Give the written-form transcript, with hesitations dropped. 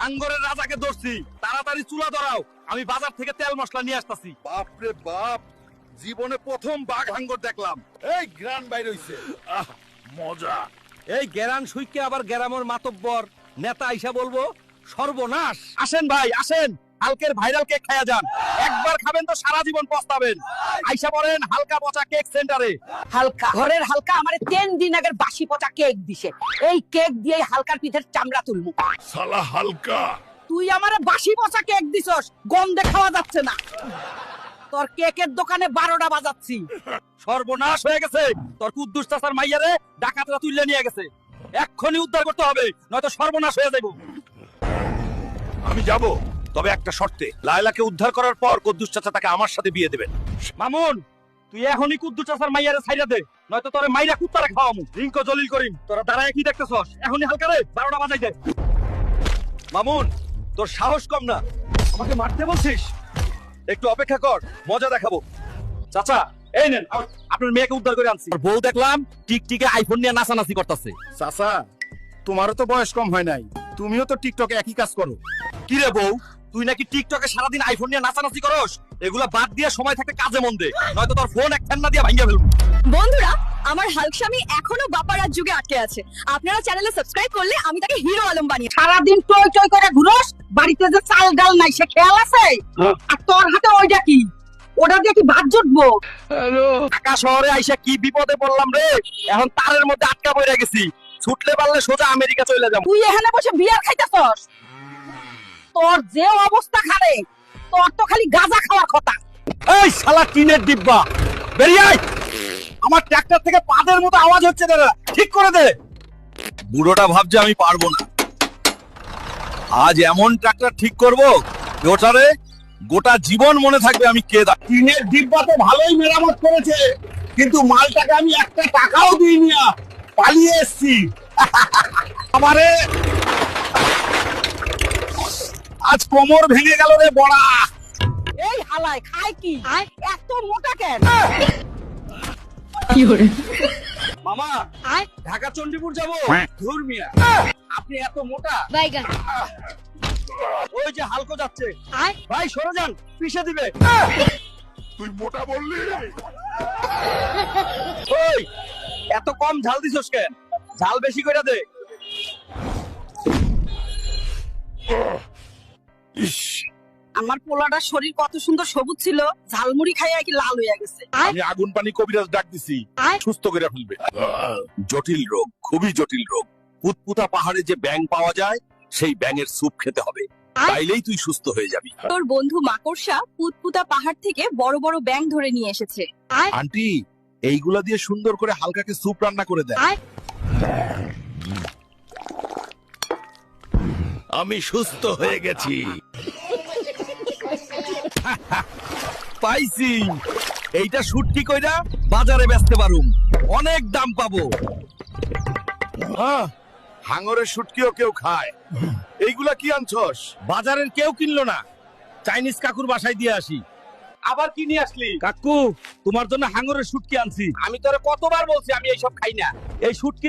হাঙ্গরের রাজাকে ধরছি, তাড়াতাড়ি চুলা ধরাও, আমি বাজার থেকে তেল মশলা নিয়ে আসতাছি। বাপ রে বাপ, জীবনে প্রথম বাঘ হাঙ্গর দেখলাম। এই গ্রান বাইর হইছে, মজা। এই গেরান সুইকে আবার গেরামের মাতব্বর নেতা আইসা বলবো সর্বনাশ। আসেন ভাই আসেন, হালকের ভাইরাল কেক খায়া যান, একবার খাবেন তো সারা জীবন পস্তাবেন। আইসা পড়েন হালকা পচা কেক সেন্টারে। হালকা ঘরের হালকা আমারে 3 দিন আগের বাসি পচা কেক দিছে, এই কেক দিয়ে হালকার পিঠের চামড়া তুলমু। সালা হালকা, তুই আমারে বাসি পচা কেক দিছস, গন্ধে খাওয়া যাচ্ছে না। তোর কেকের দোকানে 12টা বাজাচ্ছি। সর্বনাশ হয়ে গেছে, তোর কুদ্দুস চাচার মাইয়ারে ডাকাতরা তুইলে নিয়ে গেছে, এক্ষুনি উদ্ধার করতে হবে, নয়তো সর্বনাশ হয়ে যাইব। আমি যাব, তবে একটা শর্তে। লায়লাকে উদ্ধার করার পর কুদ্দুস চাচা তাকে আমার সাথে বিয়ে দেবেন। মামুন, তুই এখনই কুদ্দুস চাচার মাইয়ারে ছাইরা দে, নয়তো তোরে মাইরা কুত্তারে খাওয়ামু। রিঙ্কো জলিল করিম, তোরা দাঁড়ায় কি দেখতেছস? এখনই হালকা রে 12টা বাজাই দে। মামুন, তোর সাহস কম না, আমাকে মারতে বলছিস? একটু অপেক্ষা কর, মজা দেখাবো। চাচা এই নেন, আপনার মেয়েকে উদ্ধার করে আনছি। বউ দেখলাম টিকটিকে আইফোন নিয়ে নাচানাচি করতেছে। চাচা, তোমারও তো বয়স কম হয় নাই, তুমিও তো টিকটকে একই কাজ করো। কি রে বউ, তুই নাকি টিকটকে সারাদিন আইফোন নিয়ে নাচানাচি করস? এগুলা বাদ দিয়ে সময় থাকতে কাজে মন দে, নয়তো তোর ফোন এক ঠান্ডা দিয়ে ভাঙিয়ে ফেলবো। বন্ধুরা, আমার হাল্ক স্বামী এখনো বাপারাজ যুগে আটকে আছে। আপনারা চ্যানেলে সাবস্ক্রাইব করলে আমি তাকে হিরো আলম বানিয়ে। সারাদিন টই টই করে ঘুরোস, বাড়িতে যে চাল ডাল নাই সে খেয়াল আছে? আর তোর হাতে ওইটা কি? ওটা দিয়ে কি ভাত জুটবো? ঢাকা শহরে আইসা কি বিপদে পড়লাম রে, এখন তারের মধ্যে আটকা পড়ে গেছি, ছুটলে পারলে সোজা আমেরিকা চলে যাবো। তুই এখানে বসে বিয়ার খাইতেছস? তোর যে অবস্থা খারে, তোর তো খালি গাঁজা খাওয়ার কথা। এই শালা টিনের ডিব্বা, বেরিয়ে আয়। আমার ট্রাক্টর থেকে পাদের মতো আওয়াজ হচ্ছে, দাদা ঠিক করে দে। বুড়োটা ভাবছে আমি পারবো না, আজ এমন ট্রাক্টর ঠিক করবো ওটারে গোটা জীবন মনে থাকবে আমি কে। টিনের ডিব্বা তো ভালোই মেরামত করেছে, কিন্তু মালটাকে আমি একটা টাকাও দিইনি, পালিয়ে এসছি। আমারে আজ কোমর ভেঙে গেল রে বড়া। এই হালায় খায় কি? এত মোটা কেন? মামা, ঢাকা চণ্ডীপুর যাবো। ধুর মিয়া, আপনি এত মোটা। বাইগান ওই যে হালকো যাচ্ছে, ভাই সরে যান, পিষে দিবে। তুই মোটা বললি? ওই এত কম ঝাল দিছস কেন? ঝাল বেশি করে দে। ইস, আমার পোলাটার শরীর কত সুন্দর সবুজ ছিল, ঝালমুড়ি খাইয়া কি লাল হইয়া গেছে। আমি আগুন পানি কবিরাজ ডাক দিছি, সুস্থ করে ফেলবে। জটিল রোগ, খুবই জটিল রোগ। পুতপুতা পাহাড়ে যে ব্যাঙ পাওয়া যায়, সেই ব্যাঙের স্যুপ খেতে হবে, তাইলেই তুই সুস্থ হয়ে যাবি। তোর বন্ধু মাকড়সা পুতপুতা পাহাড় থেকে বড় বড় ব্যাঙ ধরে নিয়ে এসেছে। আন্টি, এইগুলা দিয়ে সুন্দর করে হালকাকে স্যুপ রান্না করে দেয়। আমি সুস্থ হয়ে গেছি। পাইছি, এইটা শুটকি কইরা বাজারে বেচতে পারুম, অনেক দাম পাবো। হাঙরের শুটকিও কেউ খায়। এইগুলা কি আনছস? বাজারের কেউ কিনলো না, চাইনিজ কাকুর বাসায় দিয়ে আসি। আবার কি নিয়ে আসলি? কাকু, তোমার জন্য হাঙরের শুটকি আনছি। আমি তোরে কতবার বলছি আমি এইসব খাই না, এই শুটকি